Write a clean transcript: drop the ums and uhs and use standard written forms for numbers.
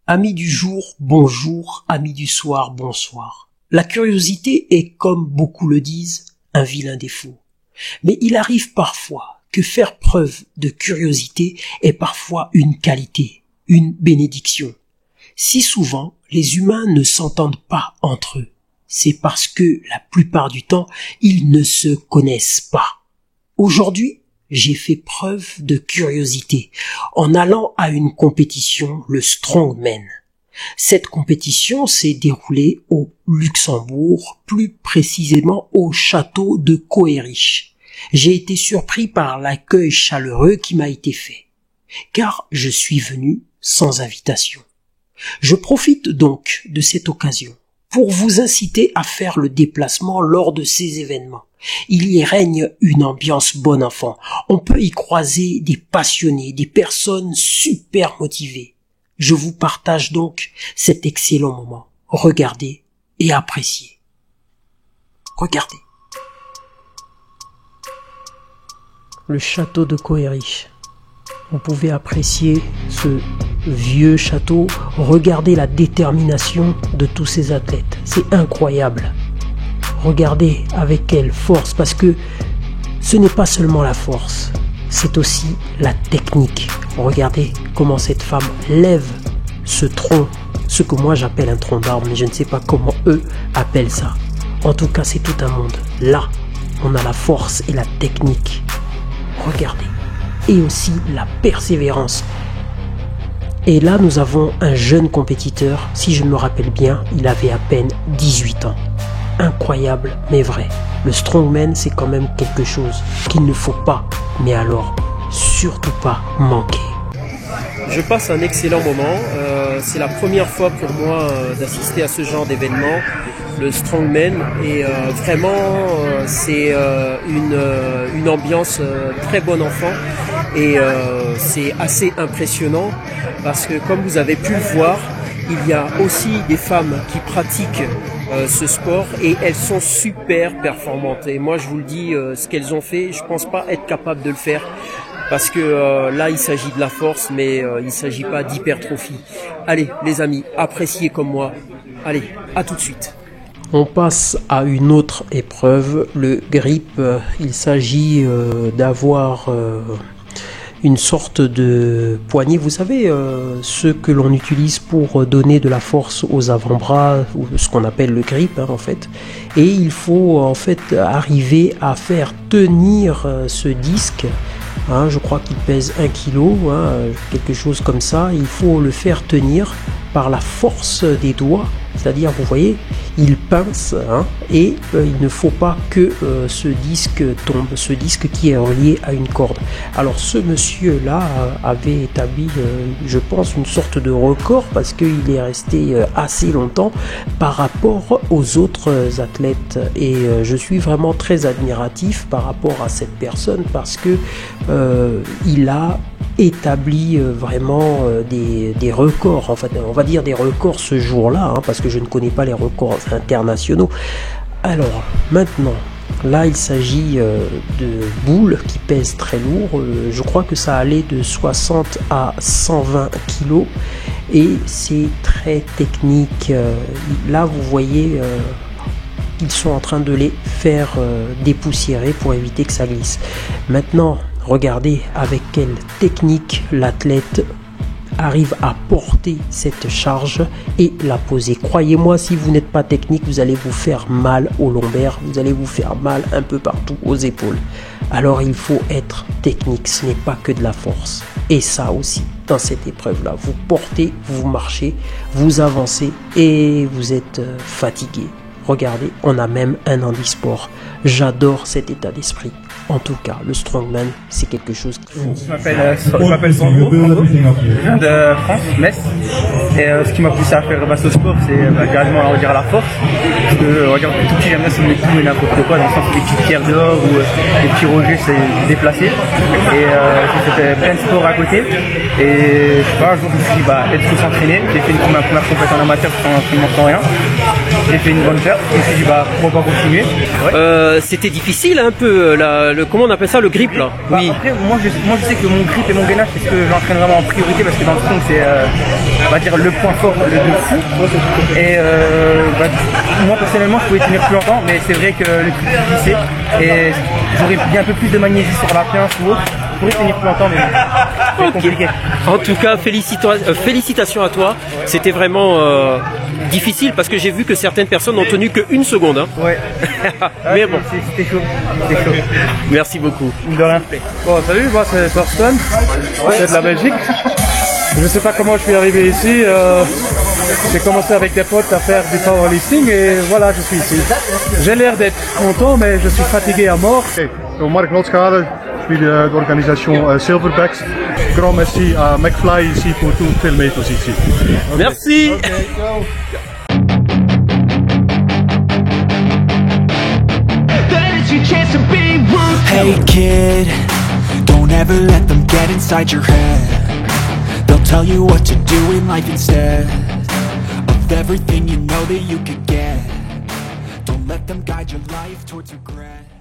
Amis du jour, bonjour, amis du soir, bonsoir. La curiosité est, comme beaucoup le disent, un vilain défaut. Mais il arrive parfois que faire preuve de curiosité est parfois une qualité, une bénédiction. Si souvent, les humains ne s'entendent pas entre eux, c'est parce que, la plupart du temps, ils ne se connaissent pas. Aujourd'hui, j'ai fait preuve de curiosité en allant à une compétition, le Strongman. Cette compétition s'est déroulée au Luxembourg, plus précisément au château de Koerich. J'ai été surpris par l'accueil chaleureux qui m'a été fait, car je suis venu sans invitation. Je profite donc de cette occasion pour vous inciter à faire le déplacement lors de ces événements. Il y règne une ambiance bon enfant. On peut y croiser des passionnés, des personnes super motivées. Je vous partage donc cet excellent moment. Regardez et appréciez. Regardez. Le château de Koerich. Vous pouvez apprécier ce vieux château. Regardez la détermination de tous ces athlètes. C'est incroyable. Regardez avec quelle force, parce que ce n'est pas seulement la force, c'est aussi la technique. Regardez comment cette femme lève ce tronc, ce que moi j'appelle un tronc d'arbre, mais je ne sais pas comment eux appellent ça. En tout cas, c'est tout un monde. Là, on a la force et la technique. Regardez. Et aussi la persévérance. Et là, nous avons un jeune compétiteur, si je me rappelle bien, il avait à peine 18 ans. Incroyable, mais vrai. Le Strongman, c'est quand même quelque chose qu'il ne faut pas, mais alors, surtout pas manquer. Je passe un excellent moment. C'est la première fois pour moi d'assister à ce genre d'événement, le Strongman, et vraiment c'est une ambiance très bon enfant, et c'est assez impressionnant parce que, comme vous avez pu le voir, il y a aussi des femmes qui pratiquent ce sport et elles sont super performantes. Et moi, je vous le dis, ce qu'elles ont fait, je pense pas être capable de le faire. Parce que là, il s'agit de la force, mais il ne s'agit pas d'hypertrophie. Allez, les amis, appréciez comme moi. Allez, à tout de suite. On passe à une autre épreuve, le grip. Il s'agit d'avoir une sorte de poignée. Vous savez, ce que l'on utilise pour donner de la force aux avant-bras, ou ce qu'on appelle le grip, en fait. Et il faut en fait arriver à faire tenir ce disque. Je crois qu'il pèse 1 kg, quelque chose comme ça. Il faut le faire tenir par la force des doigts, c'est-à-dire, vous voyez, il pince, et il ne faut pas que ce disque tombe, ce disque qui est relié à une corde. Alors ce monsieur-là avait établi, je pense, une sorte de record, parce qu'il est resté assez longtemps par rapport aux autres athlètes, et je suis vraiment très admiratif par rapport à cette personne, parce que il a établi vraiment des records, en fait, on va dire des records ce jour-là, parce que je ne connais pas les records internationaux. Alors maintenant, là il s'agit de boules qui pèsent très lourd, je crois que ça allait de 60 à 120 kg, et c'est très technique. Là vous voyez, ils sont en train de les faire dépoussiérer pour éviter que ça glisse. Maintenant, regardez avec quelle technique l'athlète arrive à porter cette charge et la poser. Croyez-moi, si vous n'êtes pas technique, vous allez vous faire mal aux lombaires, vous allez vous faire mal un peu partout aux épaules. Alors il faut être technique, ce n'est pas que de la force. Et ça aussi, dans cette épreuve-là, vous portez, vous marchez, vous avancez et vous êtes fatigué. Regardez, on a même un handisport. J'adore cet état d'esprit. En tout cas, le Strongman, c'est quelque chose qu'il faut. Je m'appelle Sandro, je viens de France, Metz. Et ce qui m'a poussé à faire ce sport, c'est carrément on va dire la force. Parce que regarde, tout petit, j'aime bien se mettre tout et n'importe quoi, dans le sens où les petites pierres dehors ou les petits rojets, c'est déplacé. Et j'ai fait plein de sports à côté. Et je sais pas, un jour je me suis dit, être faut s'entraîner. J'ai fait ma première compétition en amateur sans absolument sans rien. j'ai fait une bonne perte. Je me suis dit, bah, pourquoi pas continuer. Ouais. C'était difficile un peu, comment on appelle ça, le grip là? Bah, oui. Après, moi je sais que mon grip et mon gainage, c'est ce que j'entraîne vraiment en priorité parce que dans le strong, c'est on va dire le point fort de fou. Et bah, moi personnellement, je pouvais tenir plus longtemps, mais c'est vrai que le truc glissait et j'aurais bien un peu plus de magnésie sur la pince ou autre. Je pourrais tenir plus longtemps, mais c'est compliqué. En tout cas, félicitations à toi. C'était vraiment difficile parce que j'ai vu que certaines personnes n'ont tenu qu'une seconde. Hein. Ouais. Mais bon. C'était chaud. C'était chaud. Merci beaucoup. De rien. Bon, salut, moi c'est Thorsten, c'est de la Belgique. Je ne sais pas comment je suis arrivé ici. J'ai commencé avec des potes à faire du powerlifting et voilà, je suis ici. J'ai l'air d'être content, mais je suis fatigué à mort. Donc Mark Notschade, je suis de l'organisation Silverbacks. Grand merci à McFly ici pour tout filmer aussi ici. Okay. Merci. Okay, go. Hey kid, don't ever let them get inside your head. They'll tell you what to do in life instead of everything you know that you could get. Don't let them guide your life towards regret.